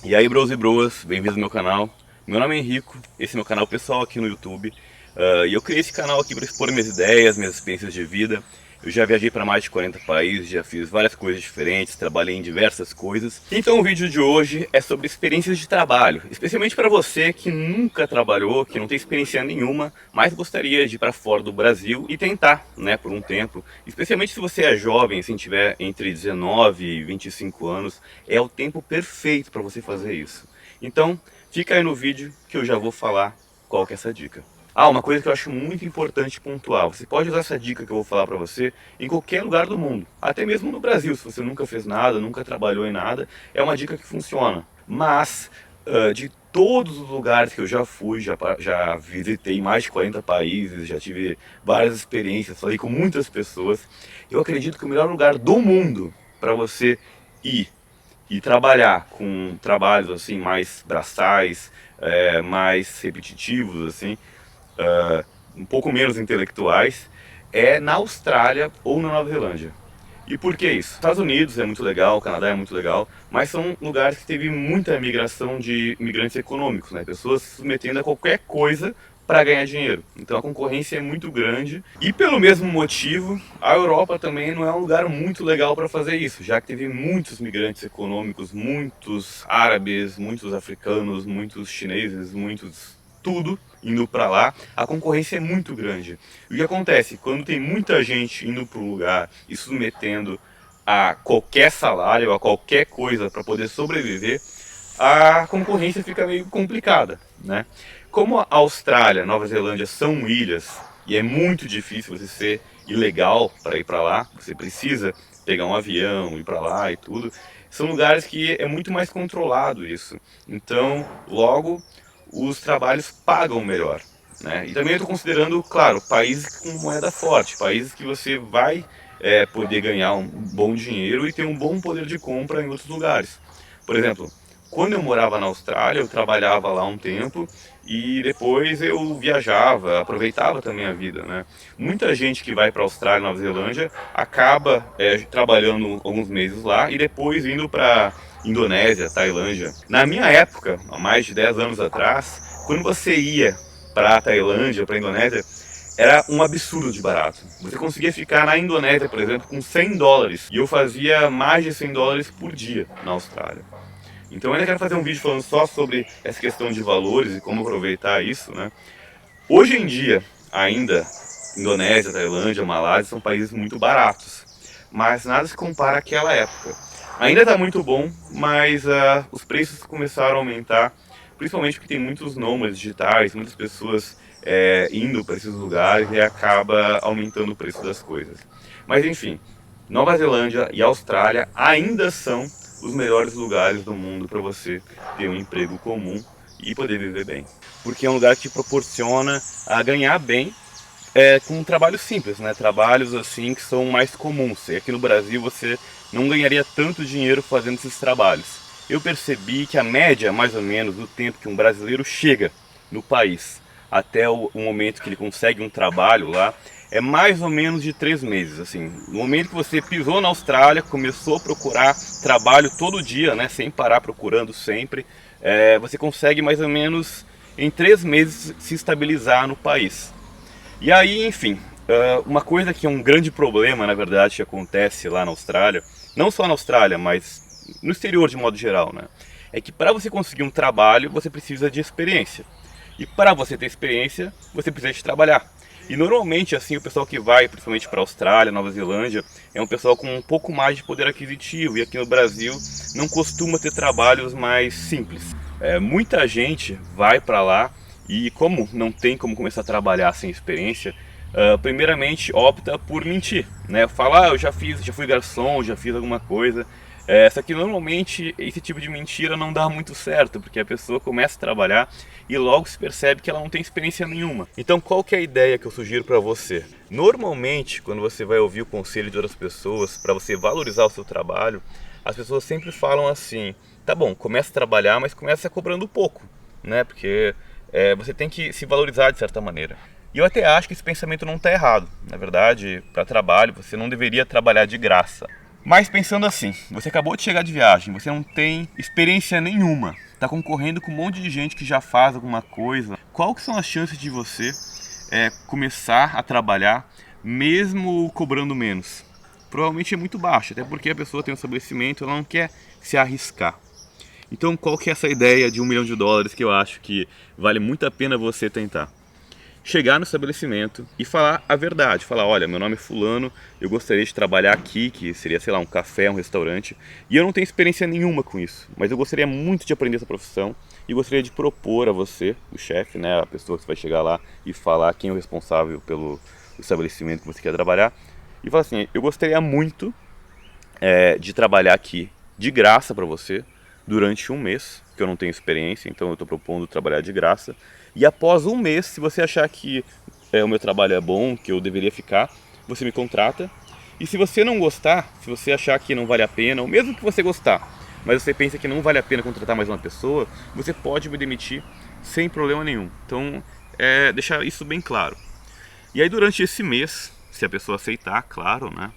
E aí, bros e broas, bem-vindos ao meu canal. Meu nome é Henrico, esse é meu canal pessoal aqui no YouTube. E eu criei esse canal aqui para expor minhas ideias, minhas experiências de vida. Eu já viajei para mais de 40 países, já fiz várias coisas diferentes, trabalhei em diversas coisas. Então o vídeo de hoje é sobre experiências de trabalho, especialmente para você que nunca trabalhou, que não tem experiência nenhuma, mas gostaria de ir para fora do Brasil e tentar, né, por um tempo. Especialmente se você é jovem, assim, tiver entre 19 e 25 anos, é o tempo perfeito para você fazer isso. Então, fica aí no vídeo que eu já vou falar qual que é essa dica. Uma coisa que eu acho muito importante pontuar. Você pode usar essa dica que eu vou falar para você em qualquer lugar do mundo. Até mesmo no Brasil, se você nunca fez nada, nunca trabalhou em nada, é uma dica que funciona. Mas, de todos os lugares que eu já fui, já visitei mais de 40 países, já tive várias experiências, falei com muitas pessoas, eu acredito que o melhor lugar do mundo para você ir e trabalhar com trabalhos assim mais braçais, mais repetitivos, assim, um pouco menos intelectuais, é na Austrália ou na Nova Zelândia. E por que isso? Estados Unidos é muito legal, o Canadá é muito legal, mas são lugares que teve muita migração de imigrantes econômicos, né? Pessoas se submetendo a qualquer coisa para ganhar dinheiro. Então a concorrência é muito grande. E pelo mesmo motivo, a Europa também não é um lugar muito legal para fazer isso, já que teve muitos migrantes econômicos, muitos árabes, muitos africanos, muitos chineses, muitos tudo indo para lá, a concorrência é muito grande. E o que acontece? Quando tem muita gente indo para um lugar e submetendo a qualquer salário, a qualquer coisa para poder sobreviver, a concorrência fica meio complicada, né? Como a Austrália, Nova Zelândia são ilhas e é muito difícil você ser ilegal para ir para lá, você precisa pegar um avião, ir para lá e tudo. São lugares que é muito mais controlado isso. Então, logo os trabalhos pagam melhor, né? E também eu estou considerando, claro, países com moeda forte, países que você vai poder ganhar um bom dinheiro e ter um bom poder de compra em outros lugares. Por exemplo, quando eu morava na Austrália, eu trabalhava lá um tempo e depois eu viajava, aproveitava também a vida, né? Muita gente que vai para a Austrália e Nova Zelândia acaba trabalhando alguns meses lá e depois indo para Indonésia, Tailândia. Na minha época, há mais de 10 anos atrás, quando você ia para a Tailândia, para a Indonésia, era um absurdo de barato. Você conseguia ficar na Indonésia, por exemplo, com US$ 100. E eu fazia mais de US$ 100 por dia na Austrália. Então eu ainda quero fazer um vídeo falando só sobre essa questão de valores e como aproveitar isso, né? Hoje em dia, ainda, Indonésia, Tailândia, Malásia são países muito baratos. Mas nada se compara àquela época. Ainda está muito bom, mas os preços começaram a aumentar, principalmente porque tem muitos nômades digitais, muitas pessoas indo para esses lugares e acaba aumentando o preço das coisas. Mas enfim, Nova Zelândia e Austrália ainda são os melhores lugares do mundo para você ter um emprego comum e poder viver bem. Porque é um lugar que te proporciona a ganhar bem com um trabalho simples, né? Trabalhos assim que são mais comuns. E aqui no Brasil você não ganharia tanto dinheiro fazendo esses trabalhos. Eu percebi que a média, mais ou menos, do tempo que um brasileiro chega no país até o momento que ele consegue um trabalho lá, é mais ou menos de 3 meses. Assim, no momento que você pisou na Austrália, começou a procurar trabalho todo dia, né? Sem parar procurando sempre, você consegue mais ou menos em 3 meses se estabilizar no país. E aí, enfim, uma coisa que é um grande problema, na verdade, que acontece lá na Austrália, não só na Austrália, mas no exterior de modo geral, né? É que para você conseguir um trabalho, você precisa de experiência. E para você ter experiência, você precisa de trabalhar. E normalmente, assim, o pessoal que vai, principalmente para a Austrália, Nova Zelândia, é um pessoal com um pouco mais de poder aquisitivo. E aqui no Brasil não costuma ter trabalhos mais simples. Muita gente vai para lá e como não tem como começar a trabalhar sem experiência, primeiramente opta por mentir, né? Fala, eu já fui garçom, já fiz alguma coisa. Só que normalmente esse tipo de mentira não dá muito certo, porque a pessoa começa a trabalhar e logo se percebe que ela não tem experiência nenhuma. Então qual que é a ideia que eu sugiro para você? Normalmente, quando você vai ouvir o conselho de outras pessoas para você valorizar o seu trabalho, as pessoas sempre falam assim: tá bom, começa a trabalhar, mas começa cobrando pouco, né? Porque você tem que se valorizar de certa maneira. E eu até acho que esse pensamento não está errado. Na verdade, para trabalho, você não deveria trabalhar de graça. Mas pensando assim, você acabou de chegar de viagem, você não tem experiência nenhuma, está concorrendo com um monte de gente que já faz alguma coisa. Qual que são as chances de você começar a trabalhar mesmo cobrando menos? Provavelmente é muito baixo, até porque a pessoa tem um estabelecimento, ela não quer se arriscar. Então qual que é essa ideia de US$ 1 milhão que eu acho que vale muito a pena você tentar? Chegar no estabelecimento e falar a verdade, falar, olha, meu nome é fulano, eu gostaria de trabalhar aqui, que seria, sei lá, um café, um restaurante, e eu não tenho experiência nenhuma com isso, mas eu gostaria muito de aprender essa profissão e gostaria de propor a você, o chefe, né, a pessoa que vai chegar lá e falar quem é o responsável pelo estabelecimento que você quer trabalhar, e falar assim, eu gostaria muito de trabalhar aqui de graça para você durante um mês, que eu não tenho experiência, então eu estou propondo trabalhar de graça. E após um mês, se você achar que o meu trabalho é bom, que eu deveria ficar, você me contrata. E se você não gostar, se você achar que não vale a pena, ou mesmo que você gostar, mas você pensa que não vale a pena contratar mais uma pessoa, você pode me demitir sem problema nenhum. Então, deixar isso bem claro. E aí durante esse mês, se a pessoa aceitar, claro, né?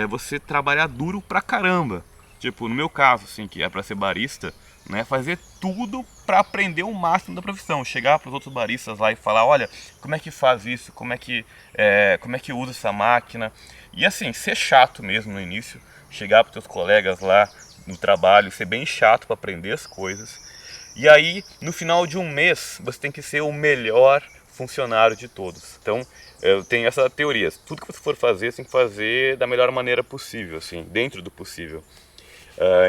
Você trabalhar duro pra caramba. Tipo, no meu caso, assim, que é pra ser barista, né? Fazer tudo pra aprender o máximo da profissão. Chegar pros outros baristas lá e falar, olha, como é que faz isso? Como é que usa essa máquina? E assim, ser chato mesmo no início. Chegar pros teus colegas lá no trabalho, ser bem chato pra aprender as coisas. E aí, no final de um mês, você tem que ser o melhor funcionário de todos. Então, eu tenho essa teoria. Tudo que você for fazer, você tem que fazer da melhor maneira possível, assim, dentro do possível.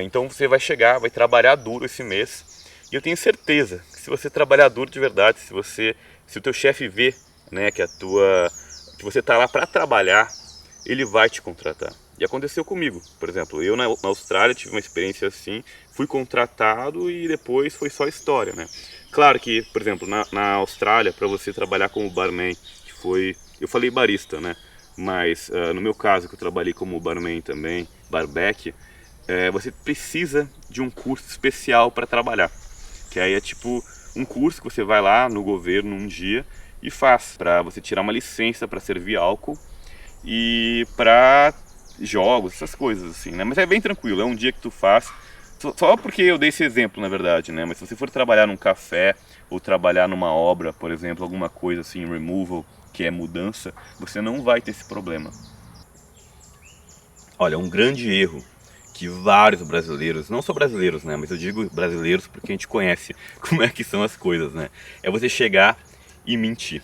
Então você vai chegar, vai trabalhar duro esse mês. E eu tenho certeza que se você trabalhar duro de verdade, se o teu chefe vê, né, que você está lá para trabalhar, ele vai te contratar. E aconteceu comigo, por exemplo, eu na Austrália tive uma experiência assim, fui contratado e depois foi só história, né? Claro que, por exemplo, na Austrália, para você trabalhar como barman, eu falei barista, né? Mas no meu caso, que eu trabalhei como barman também, barback, você precisa de um curso especial para trabalhar. Que aí é tipo um curso que você vai lá no governo um dia e faz, para você tirar uma licença para servir álcool e para jogos, essas coisas assim, né? Mas é bem tranquilo, é um dia que tu faz, só porque eu dei esse exemplo, na verdade, né? Mas se você for trabalhar num café ou trabalhar numa obra, por exemplo, alguma coisa assim, removal, que é mudança, você não vai ter esse problema. Olha, um grande erro que vários brasileiros, não só brasileiros, né, mas eu digo brasileiros porque a gente conhece como é que são as coisas, né? É você chegar e mentir.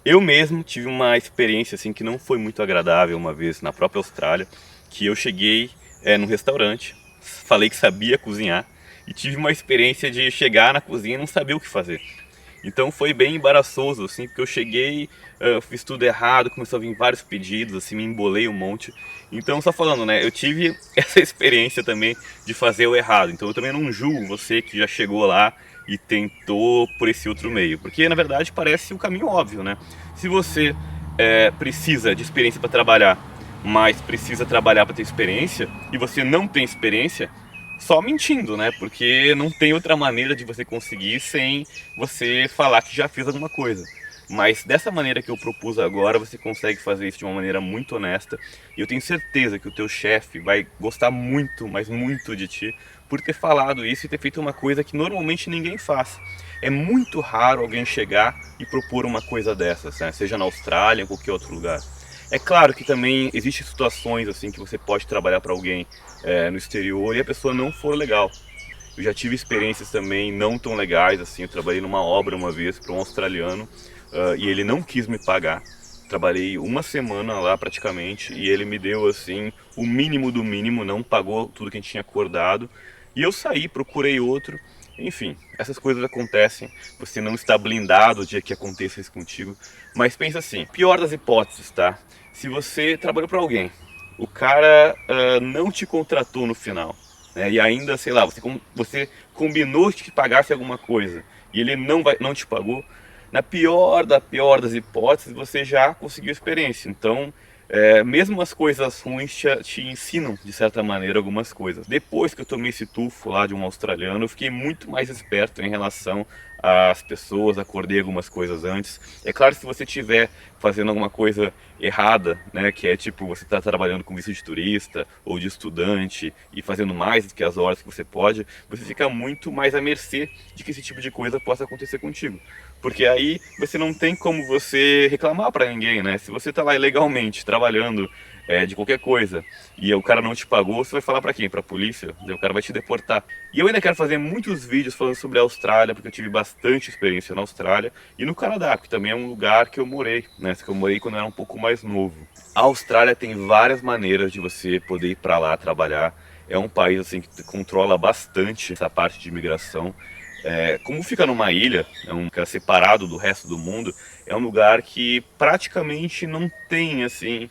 Eu mesmo tive uma experiência assim que não foi muito agradável uma vez na própria Austrália, que eu cheguei num restaurante, falei que sabia cozinhar e tive uma experiência de chegar na cozinha e não saber o que fazer. Então foi bem embaraçoso, assim, porque eu cheguei, fiz tudo errado, começou a vir vários pedidos, assim, me embolei um monte. Então, só falando, né, eu tive essa experiência também de fazer o errado. Então eu também não julgo você que já chegou lá e tentou por esse outro meio. Porque, na verdade, parece o caminho óbvio, né? Se você precisa de experiência para trabalhar, mas precisa trabalhar para ter experiência, e você não tem experiência, só mentindo, né? Porque não tem outra maneira de você conseguir sem você falar que já fez alguma coisa. Mas dessa maneira que eu propus agora, você consegue fazer isso de uma maneira muito honesta. E eu tenho certeza que o teu chefe vai gostar muito, mas muito de ti, por ter falado isso e ter feito uma coisa que normalmente ninguém faz. É muito raro alguém chegar e propor uma coisa dessas, né? Seja na Austrália ou em qualquer outro lugar. É claro que também existem situações assim que você pode trabalhar para alguém no exterior e a pessoa não for legal. Eu já tive experiências também não tão legais, assim, eu trabalhei numa obra uma vez para um australiano e ele não quis me pagar. Trabalhei uma semana lá praticamente e ele me deu assim o mínimo do mínimo, não pagou tudo que a gente tinha acordado. E eu saí, procurei outro. Enfim, essas coisas acontecem, você não está blindado o dia que aconteça isso contigo. Mas pensa assim, pior das hipóteses, tá? Se você trabalhou para alguém, o cara não te contratou no final, né? E ainda, sei lá, você combinou que te pagasse alguma coisa e ele não te pagou, na pior das hipóteses, você já conseguiu experiência. Então, mesmo as coisas ruins te ensinam, de certa maneira, algumas coisas. Depois que eu tomei esse tufo lá de um australiano, eu fiquei muito mais esperto em relação as pessoas, acordei algumas coisas antes. É claro, se você estiver fazendo alguma coisa errada, né, que é tipo, você está trabalhando com visto de turista ou de estudante e fazendo mais do que as horas que você pode, você fica muito mais à mercê de que esse tipo de coisa possa acontecer contigo. Porque aí você não tem como você reclamar para ninguém, né? Se você está lá ilegalmente trabalhando de qualquer coisa e o cara não te pagou, você vai falar para quem? Para a polícia? Daí o cara vai te deportar. E eu ainda quero fazer muitos vídeos falando sobre a Austrália, porque eu tive bastante experiência na Austrália e no Canadá, que também é um lugar que eu morei, né? Que eu morei quando eu era um pouco mais novo. A Austrália tem várias maneiras de você poder ir para lá trabalhar. É um país assim que controla bastante essa parte de imigração. Como fica numa ilha, fica separado do resto do mundo, é um lugar que praticamente não tem assim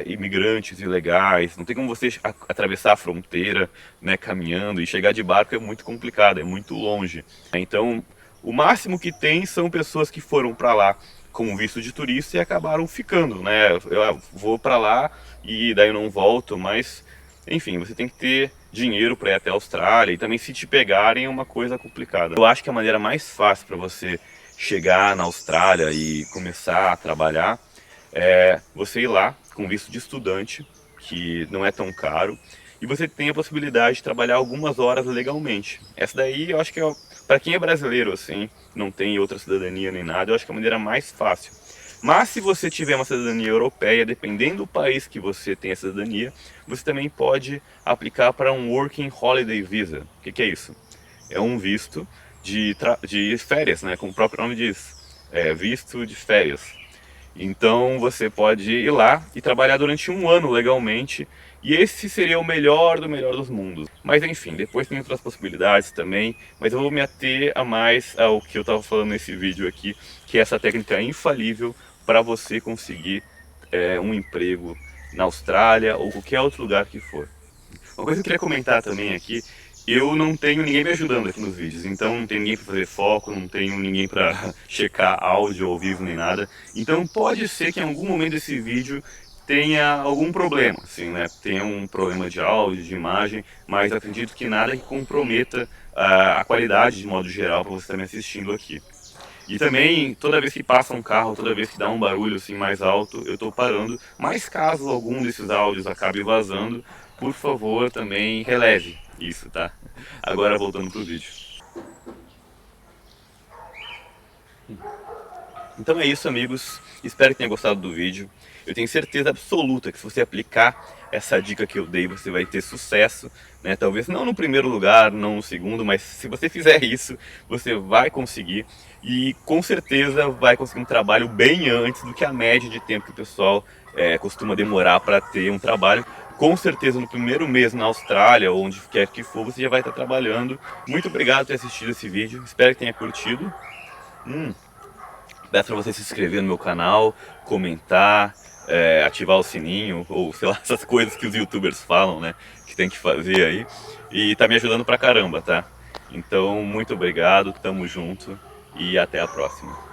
imigrantes ilegais, não tem como você atravessar a fronteira, né, caminhando, e chegar de barco é muito complicado, é muito longe. Então, o máximo que tem são pessoas que foram para lá com visto de turista e acabaram ficando, né? Eu vou para lá e daí eu não volto, mas enfim, você tem que ter dinheiro para ir até a Austrália e também se te pegarem é uma coisa complicada. Eu acho que a maneira mais fácil para você chegar na Austrália e começar a trabalhar você ir lá com visto de estudante, que não é tão caro, e você tem a possibilidade de trabalhar algumas horas legalmente. Essa daí eu acho que para quem é brasileiro assim, não tem outra cidadania nem nada, eu acho que é a maneira mais fácil. Mas se você tiver uma cidadania europeia, dependendo do país que você tem a cidadania, você também pode aplicar para um Working Holiday Visa. O que é isso? É um visto de férias, né? Como o próprio nome diz, visto de férias. Então você pode ir lá e trabalhar durante um ano legalmente, e esse seria o melhor do melhor dos mundos. Mas enfim, depois tem outras possibilidades também, mas eu vou me ater a mais ao que eu estava falando nesse vídeo aqui, que é essa técnica infalível para você conseguir um emprego na Austrália ou qualquer outro lugar que for. Uma coisa que eu queria comentar também aqui, eu não tenho ninguém me ajudando aqui nos vídeos, então não tenho ninguém para fazer foco, não tenho ninguém para checar áudio ao vivo nem nada. Então pode ser que em algum momento desse vídeo tenha algum problema, assim, né? Tenha um problema de áudio, de imagem, mas acredito que nada que comprometa a qualidade de modo geral para você estar me assistindo aqui. E também, toda vez que passa um carro, toda vez que dá um barulho assim mais alto, eu estou parando. Mas caso algum desses áudios acabe vazando, por favor, também releve isso, tá? Agora voltando pro vídeo. Então é isso, amigos. Espero que tenha gostado do vídeo. Eu tenho certeza absoluta que se você aplicar essa dica que eu dei, você vai ter sucesso, né? Talvez não no primeiro lugar, não no segundo, mas se você fizer isso, você vai conseguir. E com certeza vai conseguir um trabalho bem antes do que a média de tempo que o pessoal costuma demorar para ter um trabalho. Com certeza no primeiro mês na Austrália, ou onde quer que for, você já vai estar trabalhando. Muito obrigado por ter assistido esse vídeo, espero que tenha curtido. Peço para você se inscrever no meu canal, comentar, ativar o sininho, ou sei lá, essas coisas que os youtubers falam, né? Que tem que fazer aí. E tá me ajudando pra caramba, tá? Então, muito obrigado, tamo junto e até a próxima.